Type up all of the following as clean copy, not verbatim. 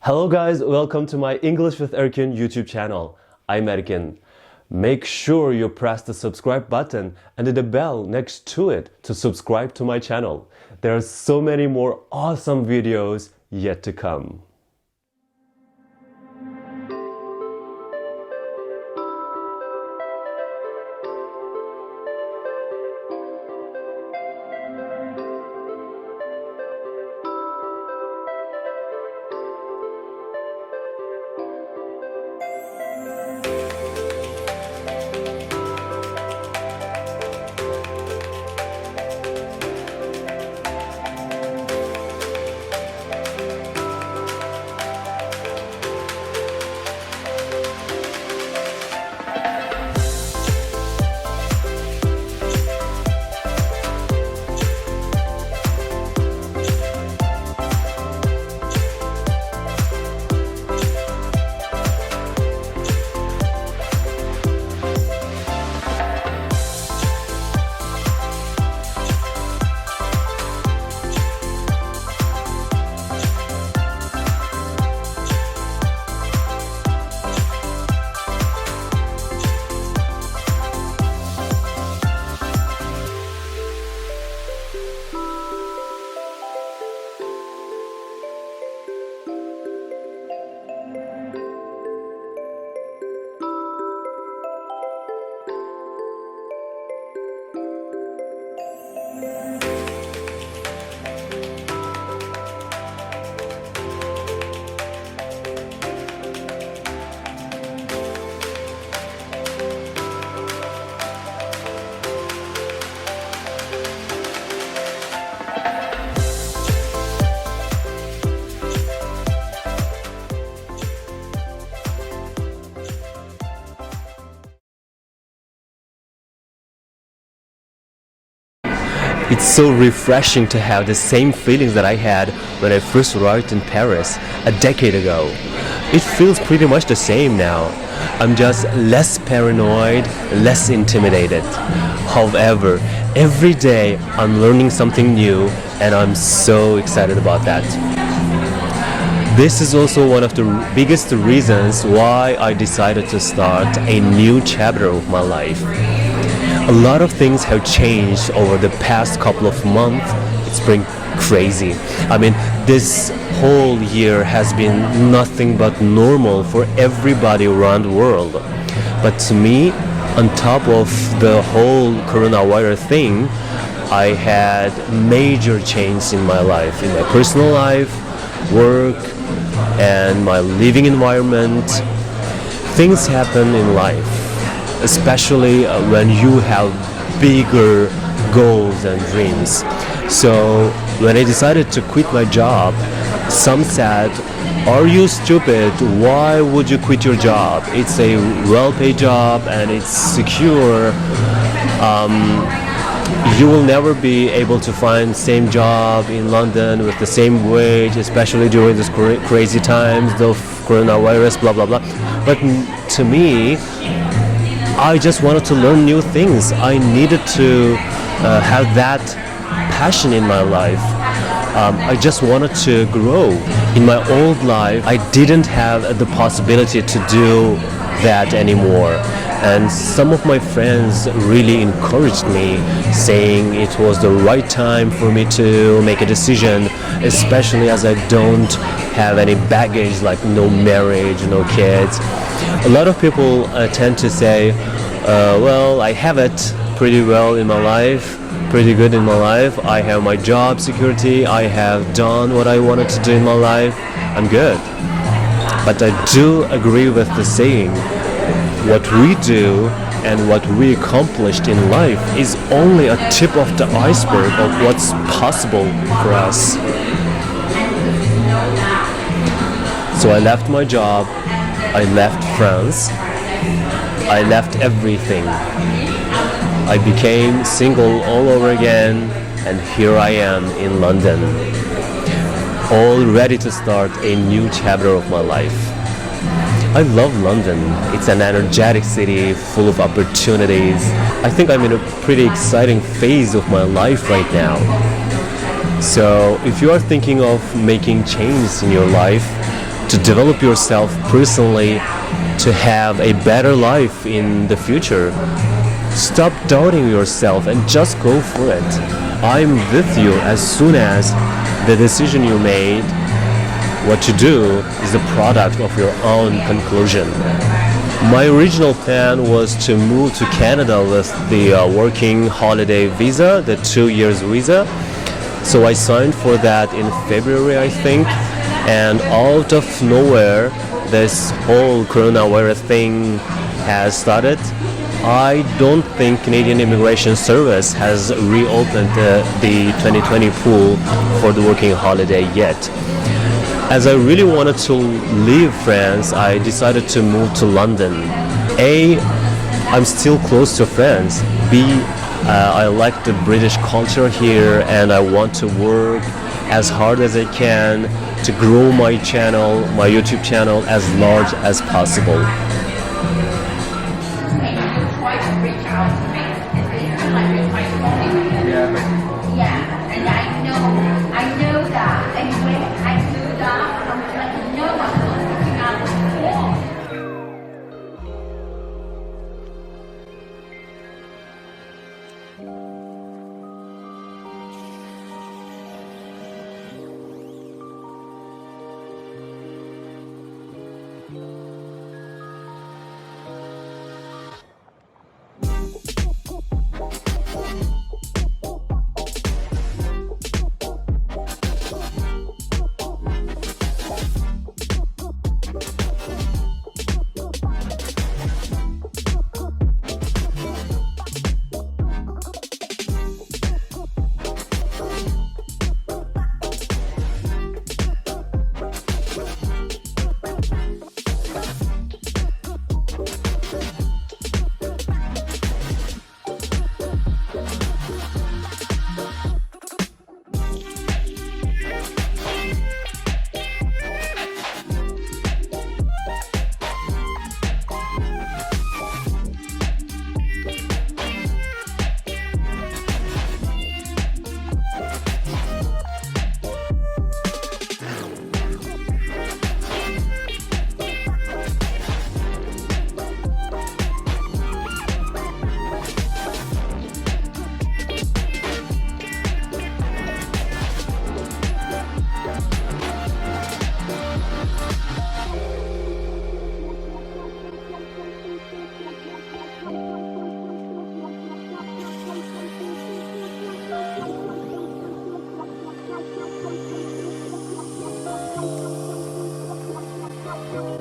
Hello guys, welcome to my English with Erkin YouTube channel. I'm Erkin. Make sure you press the subscribe button and the bell next to it to subscribe to my channel. There are so many more awesome videos yet to come. It's so refreshing to have the same feelings that I had when I first arrived in Paris a decade ago. It feels pretty much the same now. I'm just less paranoid, less intimidated. However, every day I'm learning something new and I'm so excited about that. This is also one of the biggest reasons why I decided to start a new chapter of my life. A lot of things have changed over the past couple of months. It's been crazy. I mean, this whole year has been nothing but normal for everybody around the world. But to me, on top of the whole coronavirus thing, I had major changes in my life, in my personal life, work, and my living environment. Things happen in life, especially when you have bigger goals and dreams. So when I decided to quit my job, some said, "Are you stupid? Why would you quit your job? It's a well-paid job and it's secure. You will never be able to find same job in London with the same wage, especially during this crazy times of coronavirus, blah blah blah." But to me, I just wanted to learn new things. I needed to have that passion in my life. I just wanted to grow. In my old life, I didn't have the possibility to do that anymore. And some of my friends really encouraged me, saying it was the right time for me to make a decision, especially as I don't have any baggage, like no marriage, no kids. A lot of people tend to say, well, I have it pretty well in my life, pretty good in my life. I have my job security. I have done what I wanted to do in my life. I'm good. But I do agree with the saying, what we do and what we accomplished in life is only a tip of the iceberg of what's possible for us. So I left my job, I left France, I left everything. I became single all over again, and here I am in London, all ready to start a new chapter of my life. I love London. It's an energetic city full of opportunities. I think I'm in a pretty exciting phase of my life right now. So if you are thinking of making changes in your life, to develop yourself personally, to have a better life in the future. Stop doubting yourself and just go for it. I'm with you as soon as the decision you made, what to do, is the product of your own conclusion. My original plan was to move to Canada with the working holiday visa, the 2 years visa. So I signed for that in February, I think. And out of nowhere, this whole coronavirus thing has started. I don't think Canadian Immigration Service has reopened the 2020 pool for the working holiday yet. As I really wanted to leave France, I decided to move to London. A, I'm still close to France. B, I like the British culture here and I want to work as hard as I can to grow my channel, my YouTube channel, as large as possible.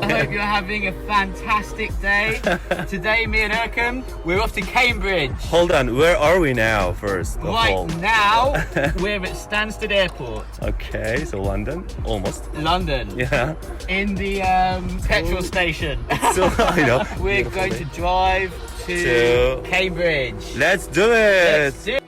I hope you're having a fantastic day. Today, me and Erkan, we're off to Cambridge. Hold on, where are we now first? Right now, we're at Stansted Airport. Okay, so London, almost. London. Yeah. In the petrol station. So, I know. We're going to drive to Cambridge. Let's do it! Let's do it.